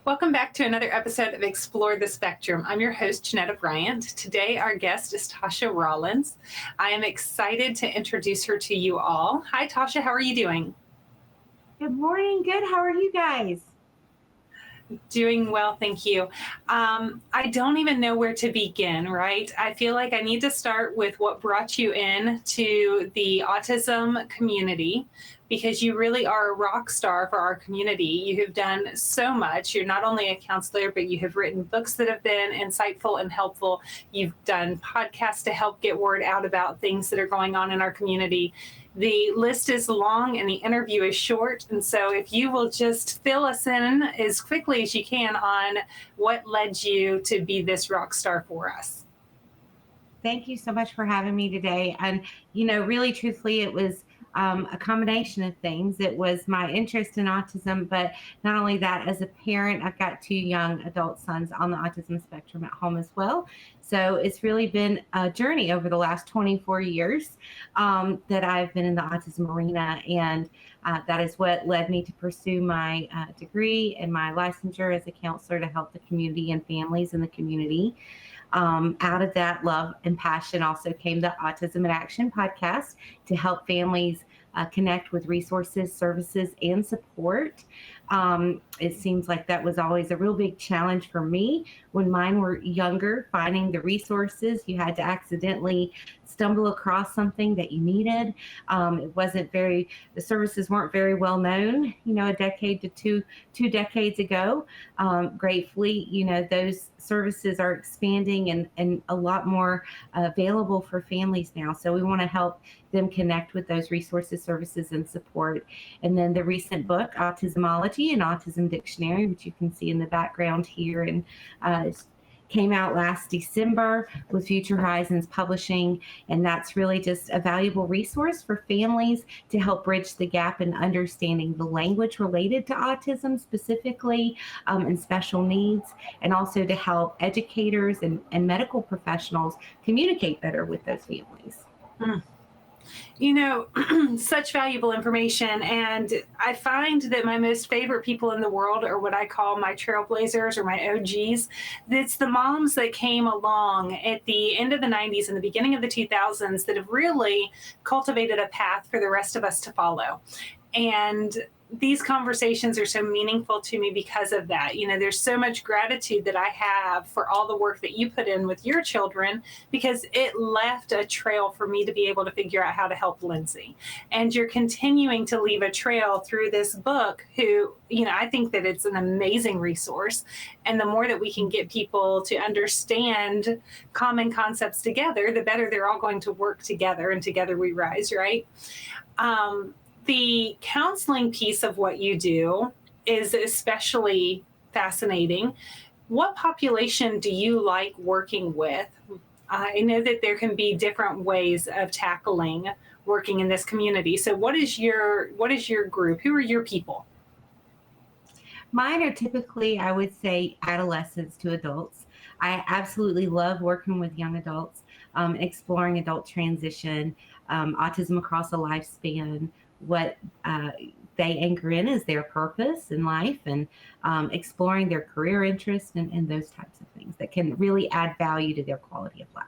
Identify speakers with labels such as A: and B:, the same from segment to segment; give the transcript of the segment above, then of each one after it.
A: Welcome back to another episode of Explore the Spectrum. I'm your host, Jeanetta Bryant. Today, our guest is Tosha Rollins. I am excited to introduce her to you all. Hi, Tosha. How are you doing?
B: Good morning. Good. How are you guys?
A: Doing well, thank you. I don't even know where to begin, right? I feel like I need to start with what brought you in to the autism community, because you really are a rock star for our community. You have done so much. You're not only a counselor, but you have written books that have been insightful and helpful. You've done podcasts to help get word out about things that are going on in our community. The list is long and the interview is short. And so if you will just fill us in as quickly as you can on what led you to be this rock star for us.
B: Thank you so much for having me today. And, really truthfully, it was a combination of things. It was my interest in autism, but not only that, as a parent, I've got 2 young adult sons on the autism spectrum at home as well. So it's really been a journey over the last 24 years that I've been in the autism arena. And that is what led me to pursue my degree and my licensure as a counselor to help the community and families in the community. Out of that love and passion also came the Autism in Action podcast to help families connect with resources, services, and support. It seems like that was always a real big challenge for me when mine were younger, finding the resources. You had to accidentally stumble across something that you needed. The services weren't very well known, a decade to two decades ago. Gratefully, those services are expanding and a lot more available for families now. So we want to help them connect with those resources, services, and support. And then the recent book, Autismology and Autism Dictionary, which you can see in the background here, and came out last December with Future Horizons Publishing. And that's really just a valuable resource for families to help bridge the gap in understanding the language related to autism specifically and special needs, and also to help educators and medical professionals communicate better with those families.
A: Such valuable information. And I find that my most favorite people in the world are what I call my trailblazers or my OGs. It's the moms that came along at the end of the 90s and the beginning of the 2000s that have really cultivated a path for the rest of us to follow. And these conversations are so meaningful to me because of that. There's so much gratitude that I have for all the work that you put in with your children, because it left a trail for me to be able to figure out how to help Lindsay. And you're continuing to leave a trail through this book I think that it's an amazing resource. And the more that we can get people to understand common concepts together, the better they're all going to work together, and together we rise, right? The counseling piece of what you do is especially fascinating. What population do you like working with? I know that there can be different ways of tackling working in this community. So what is your group? Who are your people?
B: Mine are typically, I would say, adolescents to adults. I absolutely love working with young adults, exploring adult transition, autism across a lifespan, what they anchor in as their purpose in life, and exploring their career interests and those types of things that can really add value to their quality of life.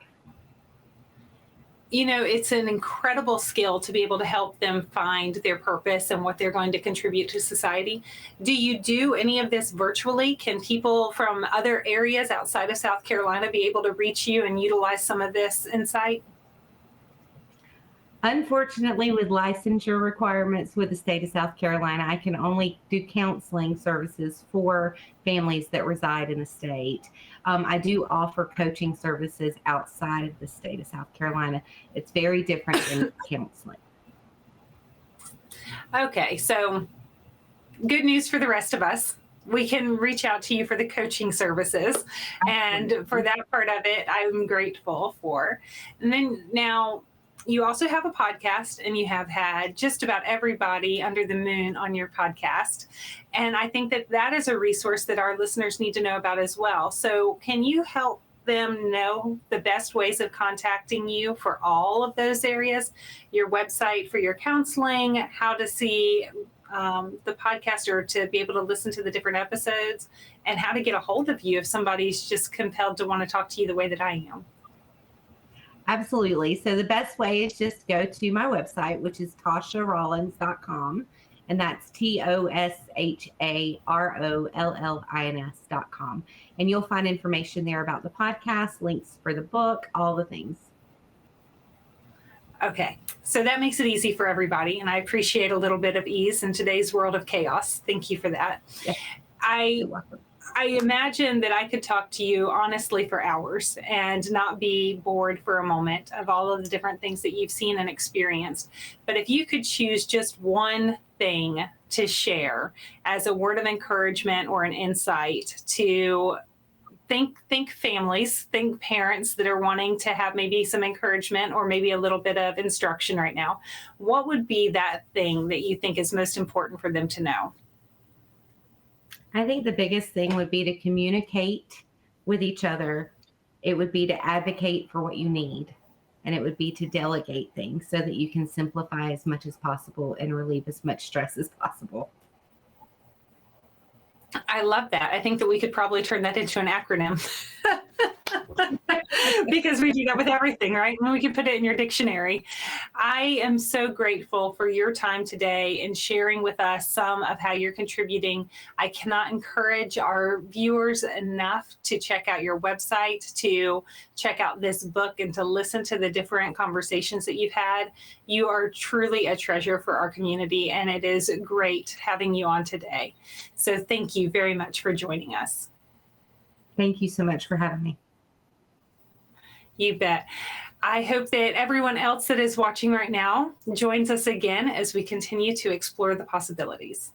A: It's an incredible skill to be able to help them find their purpose and what they're going to contribute to society. Do you do any of this virtually? Can people from other areas outside of South Carolina be able to reach you and utilize some of this insight?
B: Unfortunately, with licensure requirements with the state of South Carolina, I can only do counseling services for families that reside in the state. I do offer coaching services outside of the state of South Carolina. It's very different than counseling.
A: Okay, so good news for the rest of us. We can reach out to you for the coaching services. And for that part of it, I'm grateful for. And then now, you also have a podcast, and you have had just about everybody under the moon on your podcast. And I think that is a resource that our listeners need to know about as well. So can you help them know the best ways of contacting you for all of those areas? Your website for your counseling, how to see the podcast or to be able to listen to the different episodes, and how to get a hold of you if somebody's just compelled to want to talk to you the way that I am.
B: Absolutely. So the best way is just go to my website, which is ToshaRollins.com. And that's ToshaRollins.com. And you'll find information there about the podcast, links for the book, all the things.
A: Okay, so that makes it easy for everybody. And I appreciate a little bit of ease in today's world of chaos. Thank you for that.
B: Yes.
A: You're welcome. I imagine that I could talk to you honestly for hours and not be bored for a moment of all of the different things that you've seen and experienced. But if you could choose just one thing to share as a word of encouragement or an insight to think families, think parents that are wanting to have maybe some encouragement or maybe a little bit of instruction right now, what would be that thing that you think is most important for them to know?
B: I think the biggest thing would be to communicate with each other. It would be to advocate for what you need. And it would be to delegate things so that you can simplify as much as possible and relieve as much stress as possible.
A: I love that. I think that we could probably turn that into an acronym. Because we do that with everything, right? And we can put it in your dictionary. I am so grateful for your time today and sharing with us some of how you're contributing. I cannot encourage our viewers enough to check out your website, to check out this book, and to listen to the different conversations that you've had. You are truly a treasure for our community, and it is great having you on today. So thank you very much for joining us.
B: Thank you so much for having me.
A: You bet. I hope that everyone else that is watching right now joins us again as we continue to explore the possibilities.